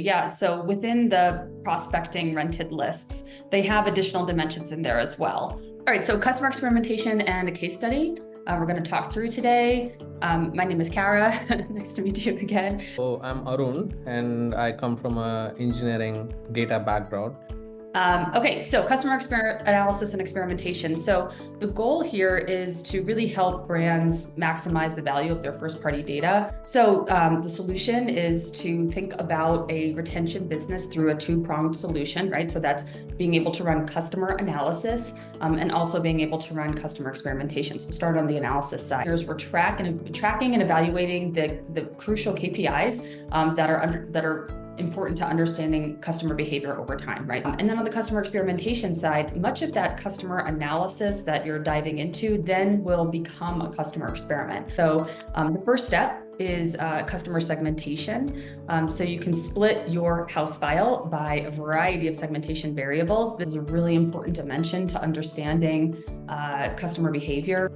Yeah, so within the prospecting rented lists, they have additional dimensions in there as well. All right, so customer experimentation and a case study we're going to talk through today. My name is Cara. Nice to meet you again. So I'm Arun, and I come from an engineering data background. Okay, so customer analysis and experimentation. So the goal here is to really help brands maximize the value of their first-party data. So the solution is to think about a retention business through a two-pronged solution, right? So that's being able to run customer analysis and also being able to run customer experimentation. So we'll start on the analysis side. Here's we're tracking and evaluating the crucial KPIs that are important to understanding customer behavior over time, right? And then on the customer experimentation side, much of that customer analysis that you're diving into then will become a customer experiment. So the first step is customer segmentation. So you can split your house file by a variety of segmentation variables. This is a really important dimension to understanding customer behavior.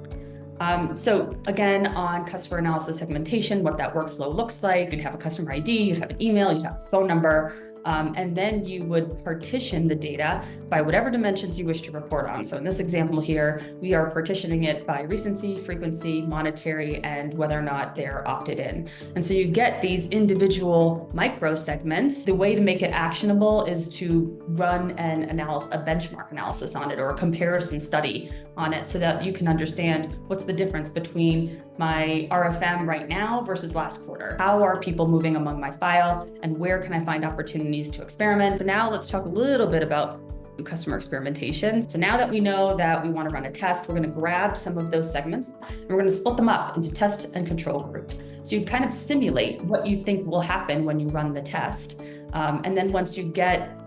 So again, on customer analysis segmentation, what that workflow looks like, you'd have a customer ID, you'd have an email, you'd have a phone number, and then you would partition the data by whatever dimensions you wish to report on. So in this example here, we are partitioning it by recency, frequency, monetary, and whether or not they're opted in. And so you get these individual micro segments. The way to make it actionable is to run a benchmark analysis on it or a comparison study on it so that you can understand what's the difference between my RFM right now versus last quarter. How are people moving among my file and where can I find opportunities to experiment? So now let's talk a little bit about customer experimentation. So now that we know that we want to run a test, we're going to grab some of those segments and we're going to split them up into test and control groups. So you kind of simulate what you think will happen when you run the test. And then once you get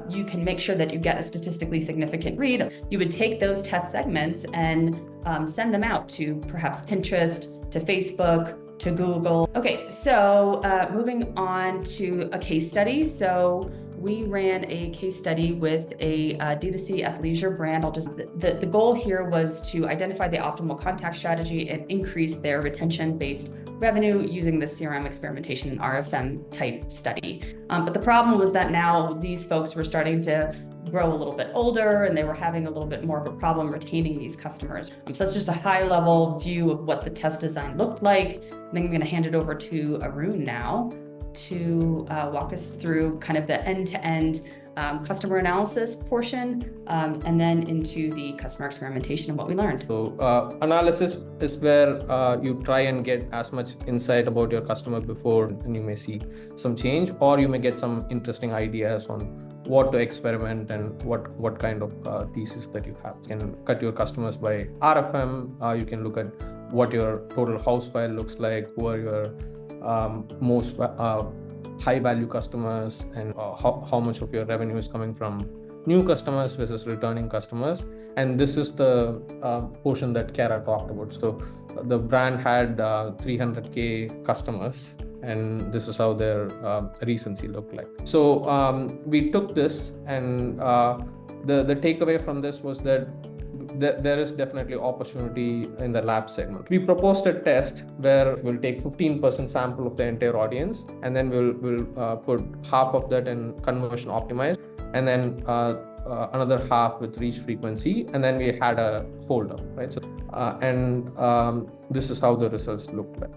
you can make sure that you get a statistically significant read. You would take those test segments and send them out to perhaps Pinterest, to Facebook, to Google. Okay, so moving on to a case study. So we ran a case study with a D2C athleisure brand. The goal here was to identify the optimal contact strategy and increase their retention-based revenue using the CRM experimentation and RFM type study. But the problem was that now these folks were starting to grow a little bit older and they were having a little bit more of a problem retaining these customers. So it's just a high level view of what the test design looked like. I think I'm going to hand it over to Arun now to walk us through kind of the end-to-end customer analysis portion and then into the customer experimentation and what we learned. So analysis is where you try and get as much insight about your customer before, and you may see some change, or you may get some interesting ideas on what to experiment and what kind of thesis that you have. You can cut your customers by RFM. You can look at what your total house file looks like, who are your most high value customers, and how much of your revenue is coming from new customers versus returning customers. And this is the portion that Cara talked about. So the brand had 300K customers, and this is how their recency looked like. So we took this, and the takeaway from this was that there is definitely opportunity in the lab segment. We proposed a test where we'll take 15% sample of the entire audience, and then we'll put half of that in conversion optimized, and then another half with reach frequency, and then we had a hold up, right? So and this is how the results looked like.